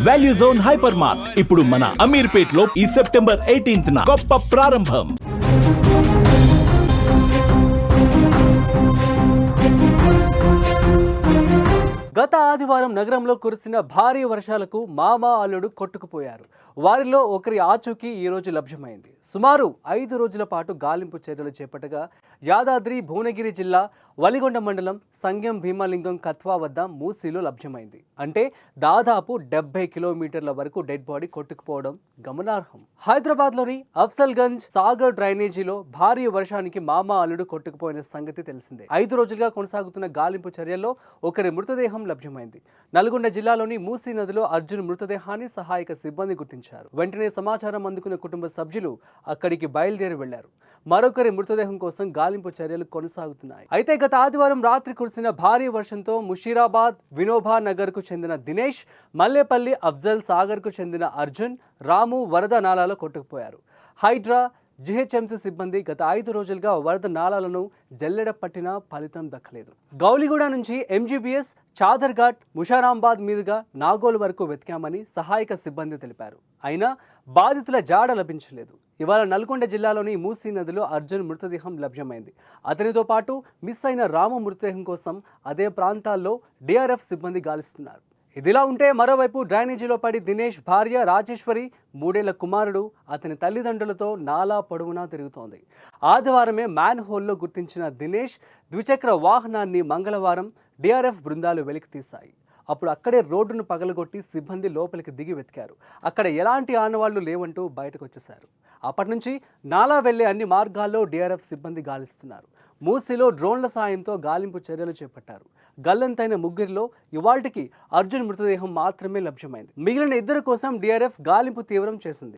Value zone hyper mart ఇప్పుడు మన అమీర్పేట్ లో ఈ సెప్టెంబర్ 18న గొప్ప ప్రారంభం. గత ఆదివారం నగరంలో కురిసిన భారీ వర్షాలకు మామ అల్లుడు కొట్టుకుపోయారు. వారిలో ఒకరి ఆచూకీ ఈ రోజు లభ్యమైంది. సుమారు 5 రోజుల పాటు గాలింపు చర్యలు చేపట్టగా యాదాద్రి భువనగిరి జిల్లా వలిగొండ మండలం సంగెం భీమలింగం కత్వా వద్ద మూసీలో లభ్యమైంది. అంటే దాదాపు 70 కిలోమీటర్ల వరకు డెడ్ బాడీ కొట్టుకుపోవడం గమనార్హం. హైదరాబాద్లోని అఫ్జల్గంజ్ సాగర్ డ్రైనేజీలో భారీ వర్షానికి మామ అల్లుడు కొట్టుకుపోయిన సంగతి తెలిసిందే. 5 రోజులుగా కొనసాగుతున్న గాలింపు చర్యల్లో ఒకరి మృతదేహం లభ్యమైంది. నల్గొండ జిల్లాలోని మూసీ నదిలో అర్జున్ మృతదేహాన్ని సహాయక సిబ్బంది గుర్తించారు. వెంటనే సమాచారం అందుకున్న కుటుంబ సభ్యులు అక్కడికి బయలుదేరి వెళ్లారు. మరొకరి మృతదేహం కోసం గాలింపు చర్యలు కొనసాగుతున్నాయి. అయితే గత ఆదివారం రాత్రి కురిసిన భారీ వర్షంతో ముషీరాబాద్ వినోబా నగర్ కు చెందిన దినేష్, మల్లేపల్లి అఫ్జల్ సాగర్ కు చెందిన అర్జున్, రాము వరద నాలాలో కొట్టుకుపోయారు. హైడ్రా జిహెచ్ఎంసీ సిబ్బంది గత 5 రోజులుగా వరద నాలాలను జల్లెడ పట్టినా ఫలితం దక్కలేదు. గౌలిగూడ నుంచి ఎంజీబీఎస్, చాదర్ఘాట్, ముషారాంబాద్ మీదుగా నాగోల్ వరకు వెతికామని సహాయక సిబ్బంది తెలిపారు. అయినా బాధితుల జాడ లభించలేదు. ఇవాళ నల్గొండ జిల్లాలోని మూసీ నదిలో అర్జున్ మృతదేహం లభ్యమైంది. అతనితో పాటు మిస్ అయిన రాము మృతదేహం కోసం అదే ప్రాంతాల్లో డిఆర్ఎఫ్ సిబ్బంది గాలిస్తున్నారు. ఇదిలా ఉంటే మరోవైపు డ్రైనేజీలో పడి దినేష్ భార్య రాజేశ్వరి, 3 ఏళ్ల కుమారుడు అతని తల్లిదండ్రులతో నాలా పొడవునా తిరుగుతోంది. ఆదివారమే మ్యాన్ హోల్లో గుర్తించిన దినేష్ ద్విచక్ర వాహనాన్ని మంగళవారం డిఆర్ఎఫ్ బృందాలు వెలికి తీశాయి. అప్పుడు అక్కడే రోడ్డును పగలగొట్టి సిబ్బంది లోపలికి దిగి వెతికారు. అక్కడ ఎలాంటి ఆనవాళ్లు లేవంటూ బయటకు వచ్చేశారు. అప్పటి నుంచి నాలా వెళ్లే అన్ని మార్గాల్లో డిఆర్ఎఫ్ సిబ్బంది గాలిస్తున్నారు. మూసీలో డ్రోన్ల సాయంతో గాలింపు చర్యలు చేపట్టారు. గల్లంతైన ముగ్గురిలో ఇవాళ్టికి అర్జున్ మృతదేహం మాత్రమే లభ్యమైంది. మిగిలిన 2 కోసం డిఆర్ఎఫ్ గాలింపు తీవ్రం చేసింది.